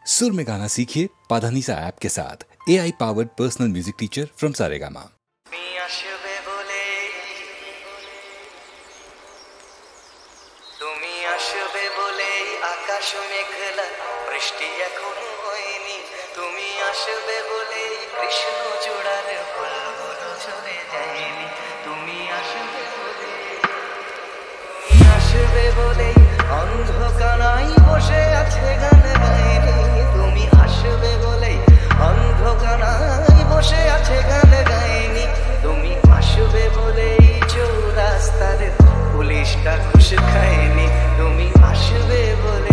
सुर में गाना सीखिए पाधानीसा ऐप के साथ। AI powered personal music teacher from Saregama. আকাশ মেঘলা বৃষ্টি এখনো হয়নি, তুমি আসবে বলে কৃষ্ণ চূড়ার ফুলগুলো ঝরে যায়নি, তুমি আসবে বলে, তুমি আসবে বলে অন্ধকারাই বসে আছে গান গায়নি, তুমি আসবে বলে অন্ধকারাই বসে আছে গান গায়নি, তুমি আসবে বলে চৌরাস্তার পুলিশটা ঘুষ খায়নি, তুমি আসবে বলে।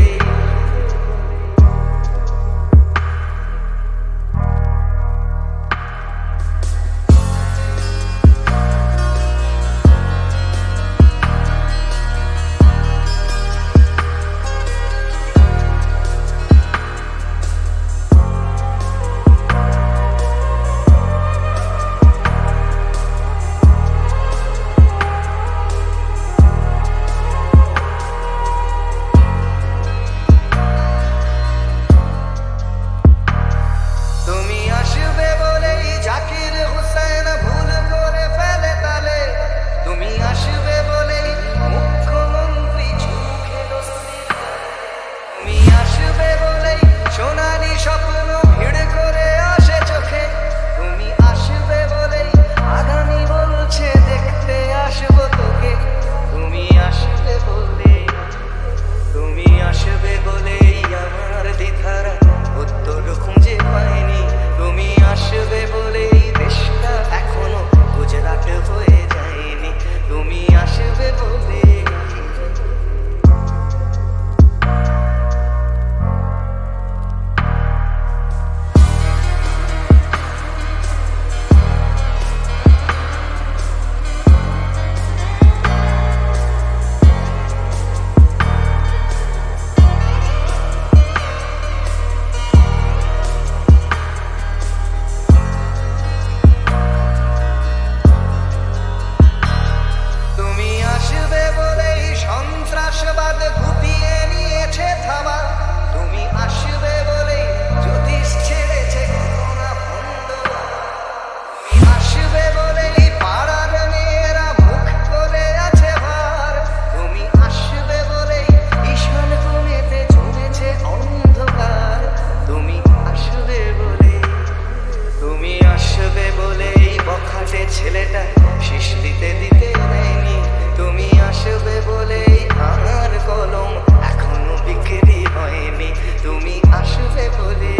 ছেলেটা শীষ দিতে দিতে নেয়নি, তুমি আসবে বলে আমার কলম এখনো বিক্রি হয়নি, তুমি আসবে বলে,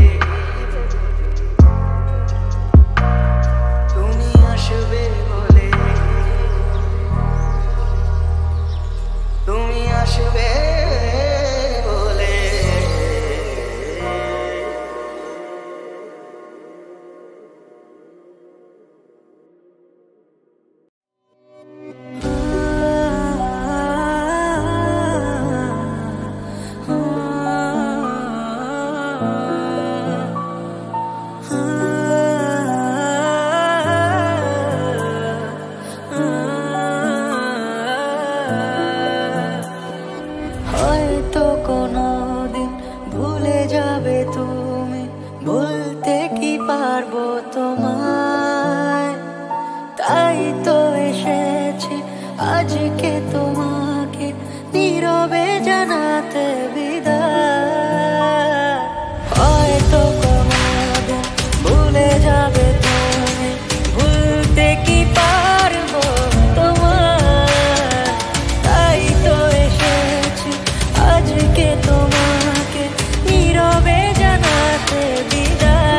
তুমি আসবে বলে, তুমি আসবে বলে। বলতে কি পারবো তোমায়, তাই তো এসেছি আজকে তোমাকে নীরবে জানাতে বিদায়। হয়তো কোনোদিন ভুলে যাবে তুমি, ভুলতে কি পারবো তোমায়, তাই তো এসেছি আজকে তোমাকে নীরবে জানাতে বিদায়। হয়তো কোনোদিন ভুলে যাবে তুমি, ভুলতে কি পারবো তোমায়, তাই তো এসেছি আজকে তোমাকে নীরবে জানাতে বিদায়।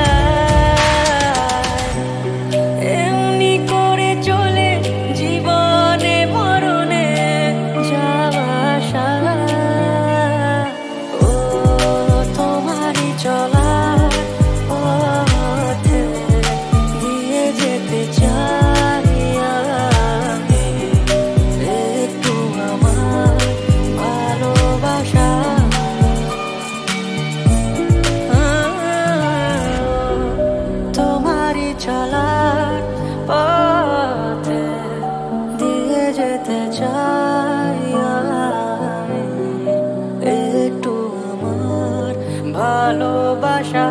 ভালোবাসা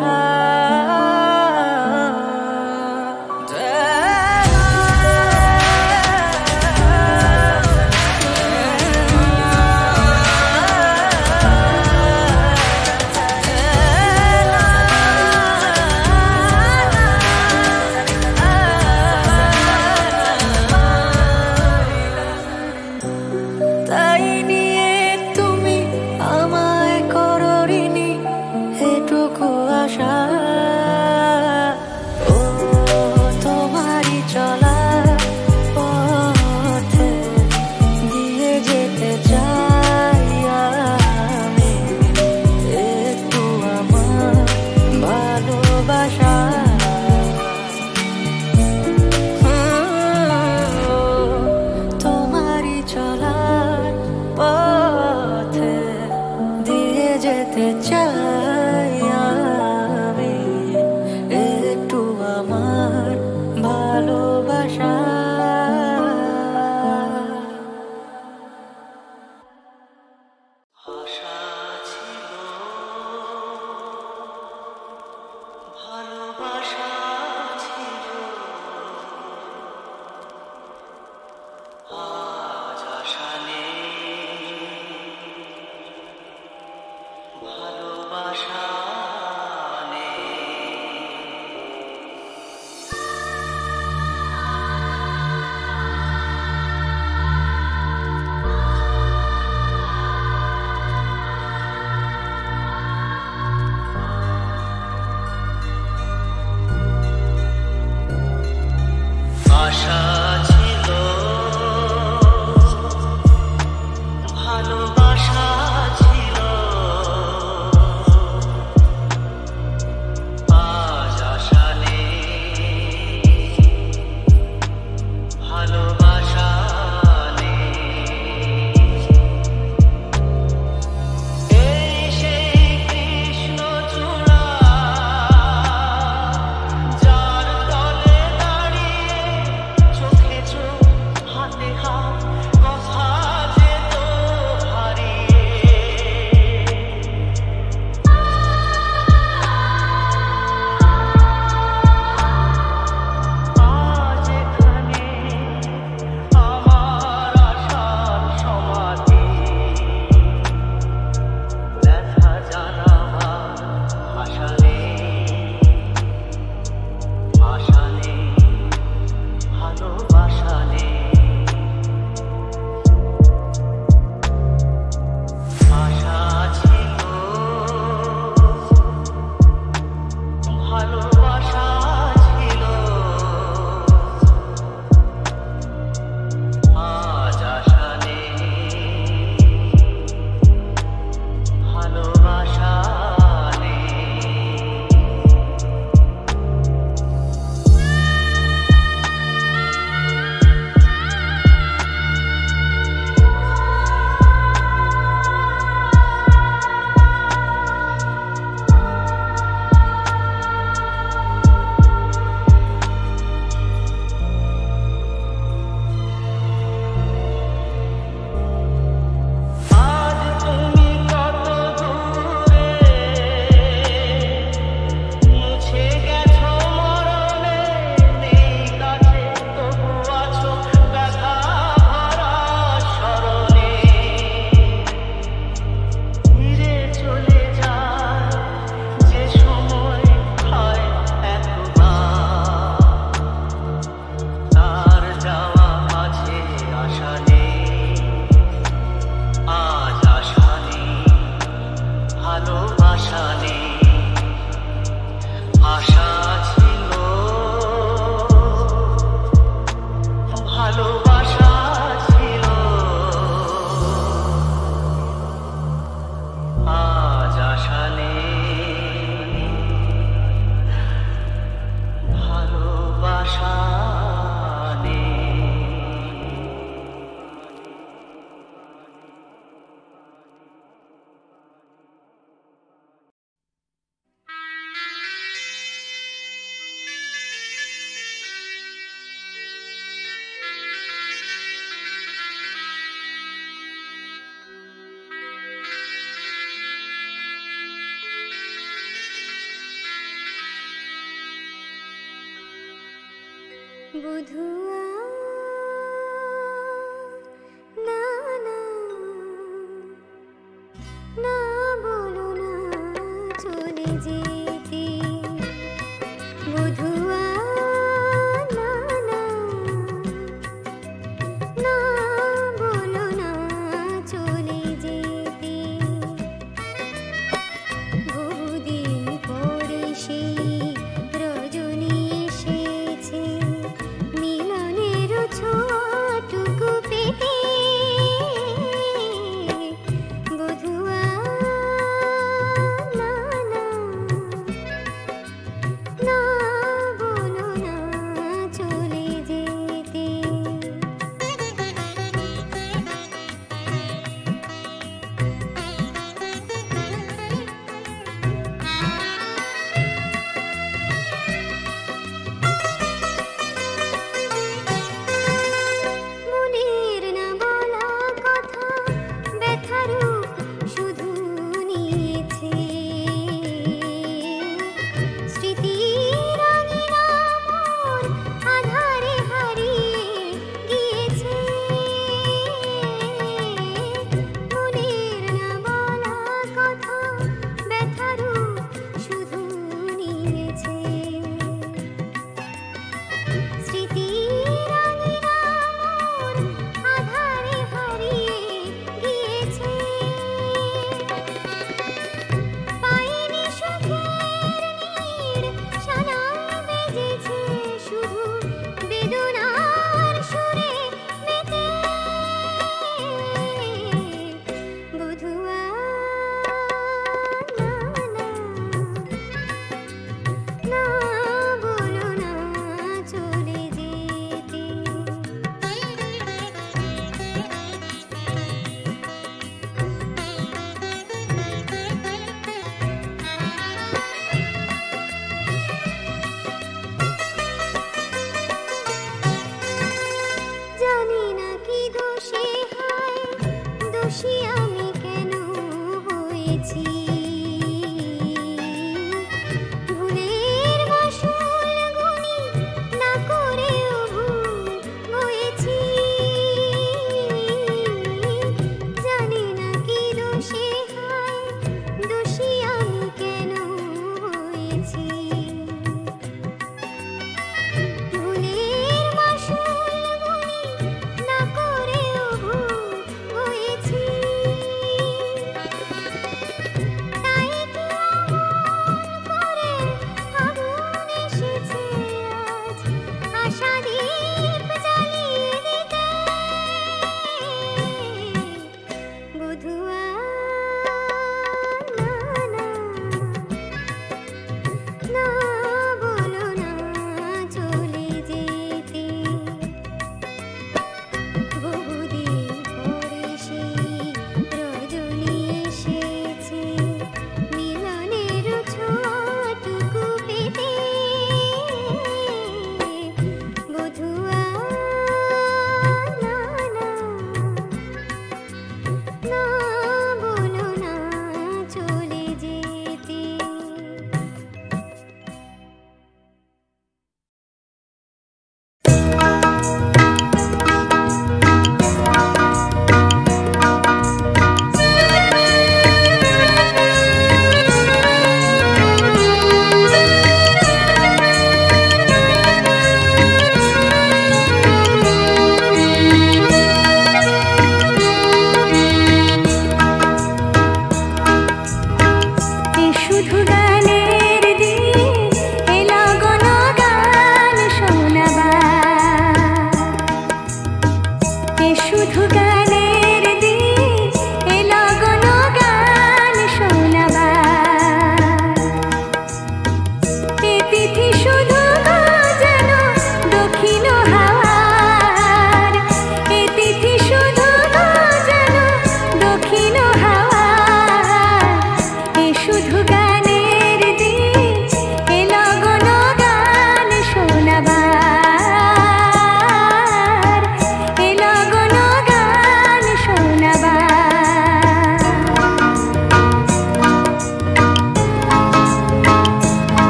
তাই নিয়ে তুমি আমায় করোনি এটুকু আশা ও তোমারই চলা পথে দিয়ে যেতে চাই আমি একটু আমার ভালোবাসা তোমারই চলার পথে দিয়ে যেতে চাই আমি বধুয়া না না না বলো না চলে যেতে বধুয়া না না না বলো না চলে যেতে বহুদিন পরে সেই রজনী এসেছে মিলনের ছোটুকু পেতে বধুয়া না না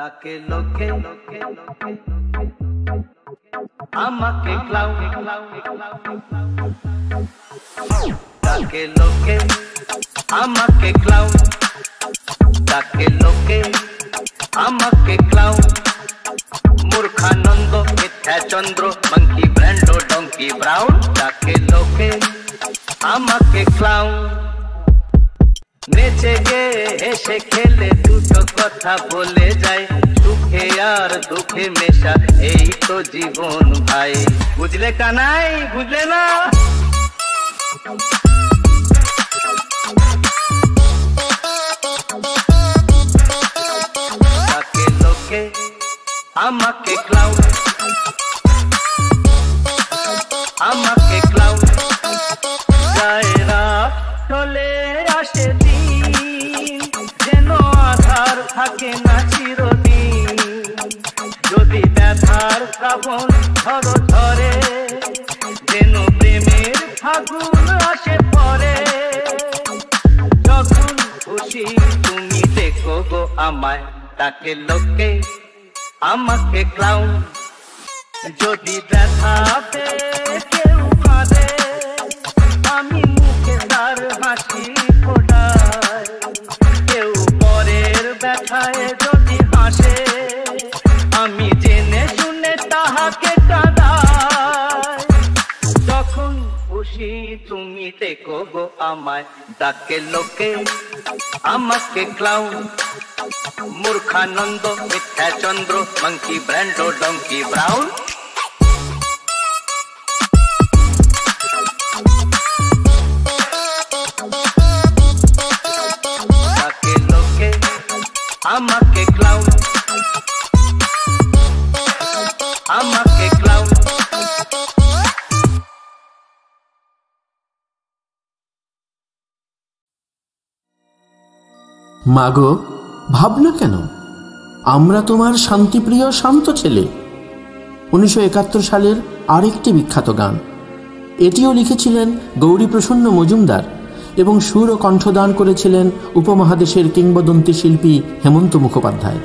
ডাকে লোকে আমাকে ক্লাউন, ডাকে লোকে আমাকে ক্লাউন, ডাকে লোকে আমাকে ক্লাউন। মূর্খানন্দ মিথ্যা চন্দ্র মাঙ্কি ব্র্যান্ডো ডঙ্কি ব্রাউন, ডাকে লোকে আমাকে ক্লাউন। নেচে গে হেসে খেলে দুটো কথা বলে যায়, সুখে আর দুঃখে মেশা এই তো জীবন ভাই। বুঝলে কানাই, বুঝলে না? ডাকে লোকে আমাকে ক্লাউন, আমাকে ক্লাউন। জায়রা চলে আসে দিন, যেন আধার থাকে না চিরদিন। যদি ব্যথার শ্রাবণ ধরো ধরে, যেন প্রেমের ফাগুন আসে পরে। যখন খুশি তুমি দেখো গো আমায়, ডাকে লোকে আমাকে ক্লাউন। যদি ব্যথা পেয়ে কেউ কাঁদে, আমি মুখে তার হাসি ফোটাই। কেউ পরের ব্যথায় যদি হাসে, আমি জেনে শুনে তাহাকে কাঁদাই। যখন খুশি তুমি দেখো গো আমায়, ডাকে লোকে আমাকে ক্লাউন। মূর্খানন্দ মিথ্যা চন্দ্র মাঙ্কি ব্র্যান্ডো ডঙ্কি ব্রাউন। ডাকে লোকে আমাকে ক্লাউন, আমাকে ক্লাউন। মাগো ভাবনা কেন, আমরা তোমার শান্তিপ্রিয় শান্ত ছেলে। 1971 সালের আরেকটি বিখ্যাত গান। এটিও লিখেছিলেন গৌরীপ্রসন্ন মজুমদার এবং সুর ও কণ্ঠদান করেছিলেন উপমহাদেশের কিংবদন্তি শিল্পী হেমন্ত মুখোপাধ্যায়।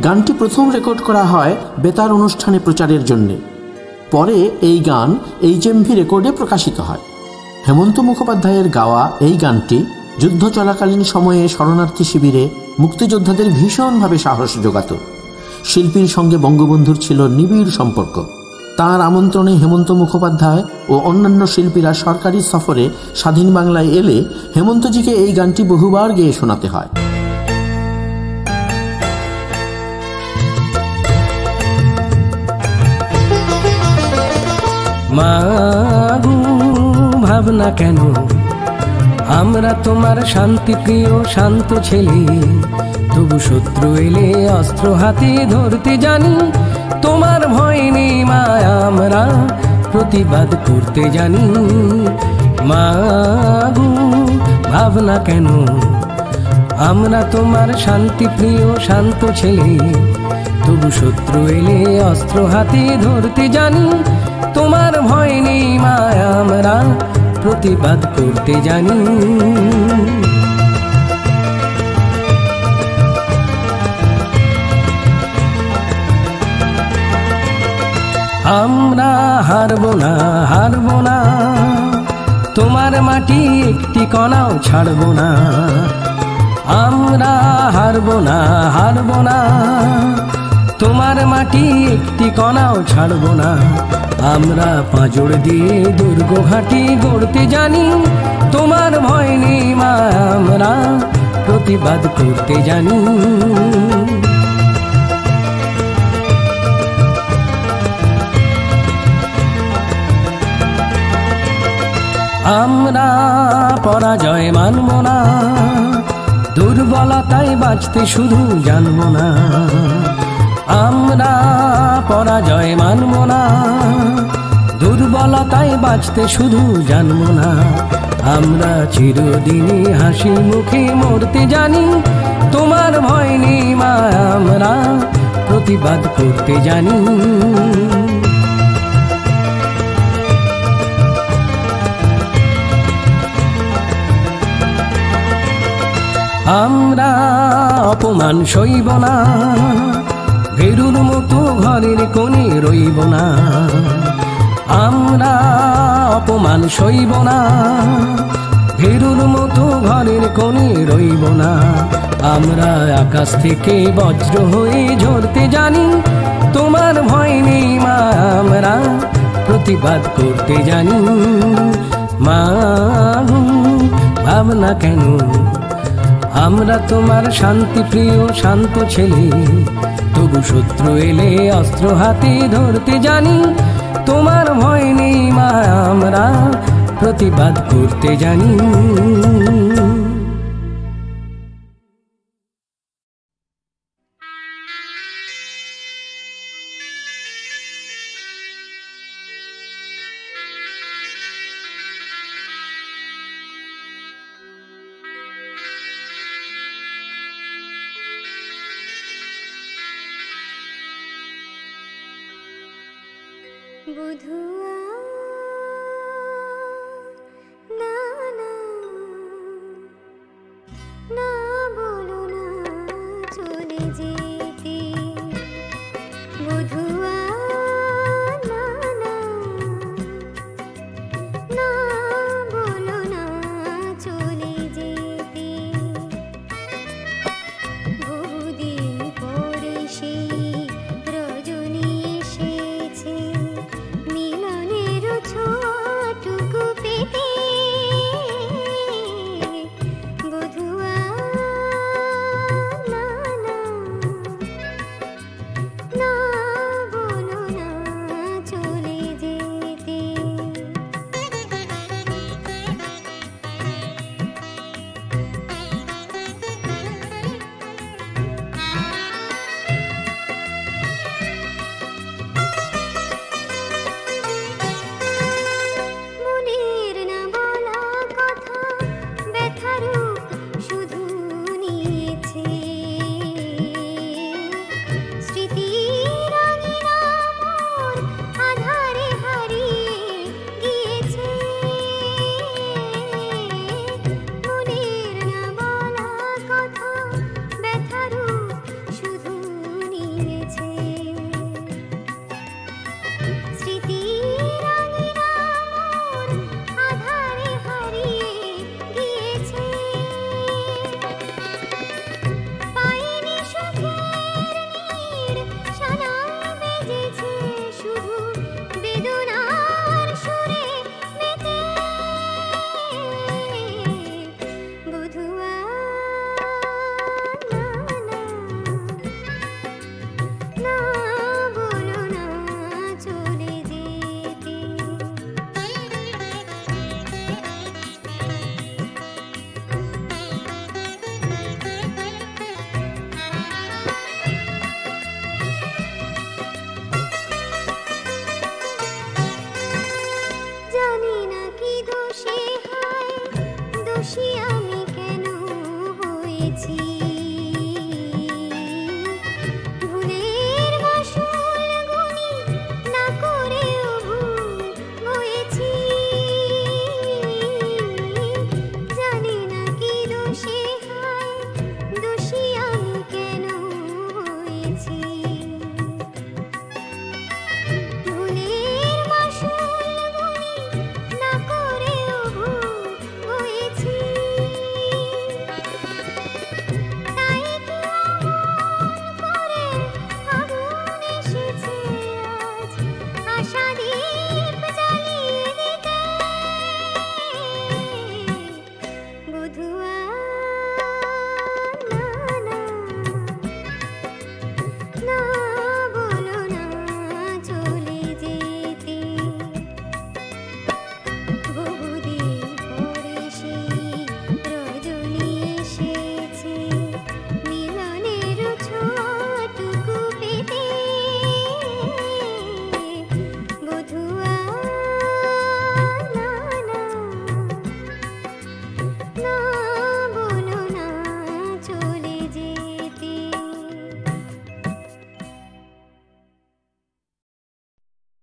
গানটি প্রথম রেকর্ড করা হয় বেতার অনুষ্ঠানে প্রচারের জন্যে। পরে এই গান HMV রেকর্ডে প্রকাশিত হয়। হেমন্ত মুখোপাধ্যায়ের গাওয়া এই গানটি যুদ্ধ চলাকালীন সময়ে শরণার্থী শিবিরে মুক্তিযোদ্ধাদের ভীষণভাবে সাহস যোগাত। শিল্পীর সঙ্গে বঙ্গবন্ধুর ছিল নিবিড় সম্পর্ক। তাঁর আমন্ত্রণে হেমন্ত মুখোপাধ্যায় ও অন্যান্য শিল্পীরা সরকারি সফরে স্বাধীন বাংলায় এলে হেমন্তজিকে এই গানটি বহুবার গেয়ে শোনাতে হয়। মাগো ভাবনা কেন, আমরা তোমার শান্তিপ্রিয় শান্ত ছেলে। তবু শত্রু এলে অস্ত্র হাতে ধরতে জানি, তোমার ভয় নেই মা, আমরা প্রতিবাদ করতে জানি। মাগো ভাবনা কেন, আমরা তোমার শান্তিপ্রিয় শান্ত ছেলে। তবু শত্রু এলে অস্ত্র হাতে ধরতে জানি, তোমার ভয় নেই মা, আমরা প্রতিবাদ করতে জানি। আমরা হারবো না, হারবো না, তোমার মাটি একটি কণাও ছাড়বো না। আমরা হারবো না, হারবো না, তোমার মাটি একটি কণাও ছাড়বো না। আমরা পাঁজর দিয়ে দুর্গ ঘাঁটি গড়তে জানি, তোমার ভয় নেই মা, আমরা প্রতিবাদ করতে জানি। আমরা পরাজয় মানব না, দুর্বলতায় বাঁচতে শুধু জানবো না। আমরা পরাজয় মানব না, দুর্বলতায় বাঁচতে শুধু জানবো না। আমরা চিরদিনই হাসি মুখে মরতে জানি, তোমার ভয় নেই মা, আমরা প্রতিবাদ করতে জানি। আমরা অপমান সইব না, ভেরুর মতো ঘরের কোণে রইব না। আমরা অপমান সইব না, ভেরুর মতো ঘরের কোণে রইব না। আমরা আকাশ থেকে বজ্র হয়ে ঝরতে জানি, তোমার ভয় নেই মা, আমরা প্রতিবাদ করতে জানি। মা ভাবনা কেন, আমরা তোমার শান্তি প্রিয় শান্ত ছেলে, তবু শত্রু এলে অস্ত্র হাতে ধরতে জানি। তোমার ভয় নেই মা, আমরা প্রতিবাদ করতে জানি। বধুয়া না না না বলো না চলে যেতে, বধুয়া না না না বলো না চলে যেতে। বহুদিন পরে সেই রজনী এসেছে, মিলনের ছোটটুকু পেতে, বধুয়া না না না বলো না চলে যেতে। মনের না বলা কথা ব্যথার শুধু নিয়েছে, স্মৃতির রঙিনা মোর আধারে হারিয়ে গিয়েছে। মনের না বলা কথা ব্যথার শুধু নিয়েছে, স্মৃতির রঙিনা মোর আধারে হারিয়ে গিয়েছে। পাইনি সুখের নীড়, শানায় বেজেছে শুধু বেদনার সুরে মেতে, বধুয়া না না না বলো না চলে যেতে। জানি না কি দোষে হয়, দোষী আমি কেন হয়েছি, ভুলের মাসুল গুনি না করেও ভুল বয়েছি। জানি না কি দোষে হয়, দোষী আমি কেন হয়েছি, ভুলের মাসুল গুনি না করেও ভুল বয়েছি। তাই কি অমন করে আগুন এসেছে আজ, আশা দীপ জ্বালিয়ে দিতে, বধুয়া না না না বলো না চলে যেতে। বহুদিন পরে সেই রজনী এসেছে, মিলনের ছোটটুকু পেতে, বধুয়া না না না বলো না চলে যেতে।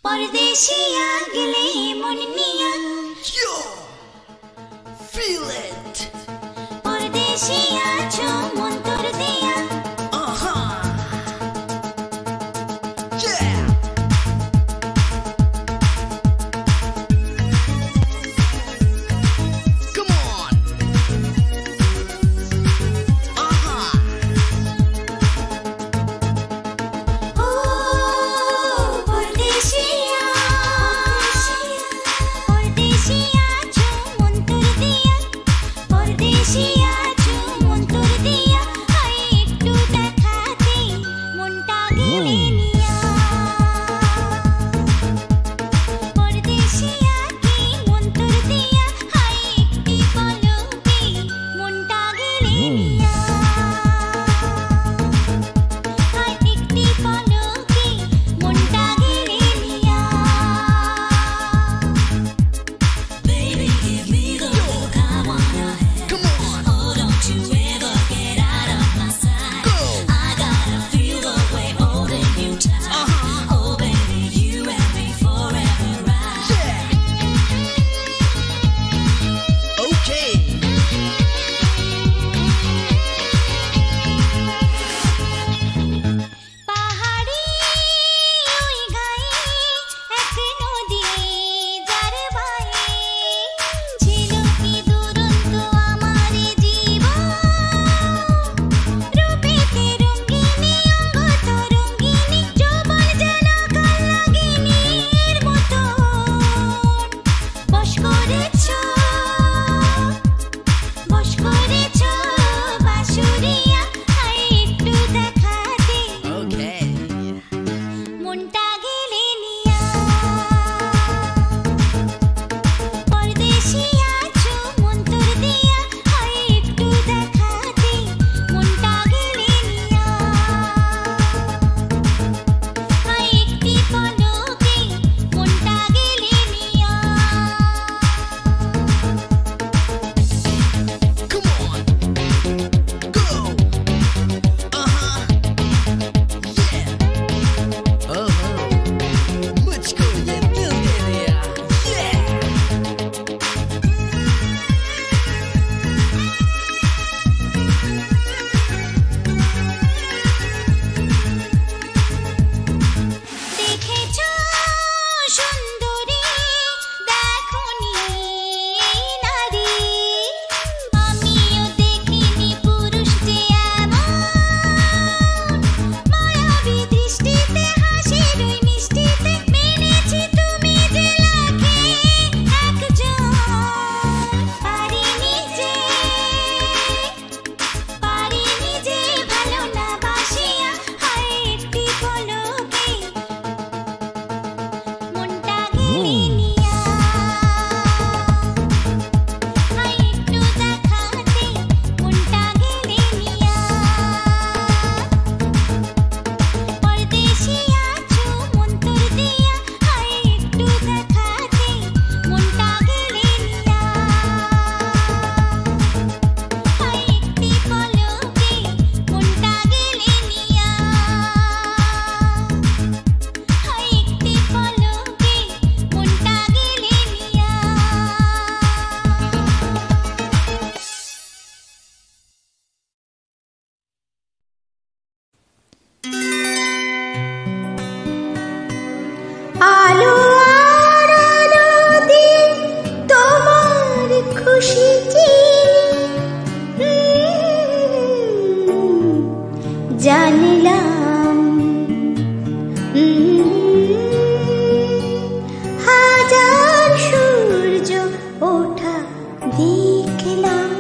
পরদেশিয়া গেলে মন নিয়া, পরদেশিয়া আলো আর আলো দিয়ে তোমার খুশি জানলাম, হাজার সূর্য ওঠা দেখলাম।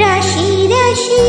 রাশি রাশি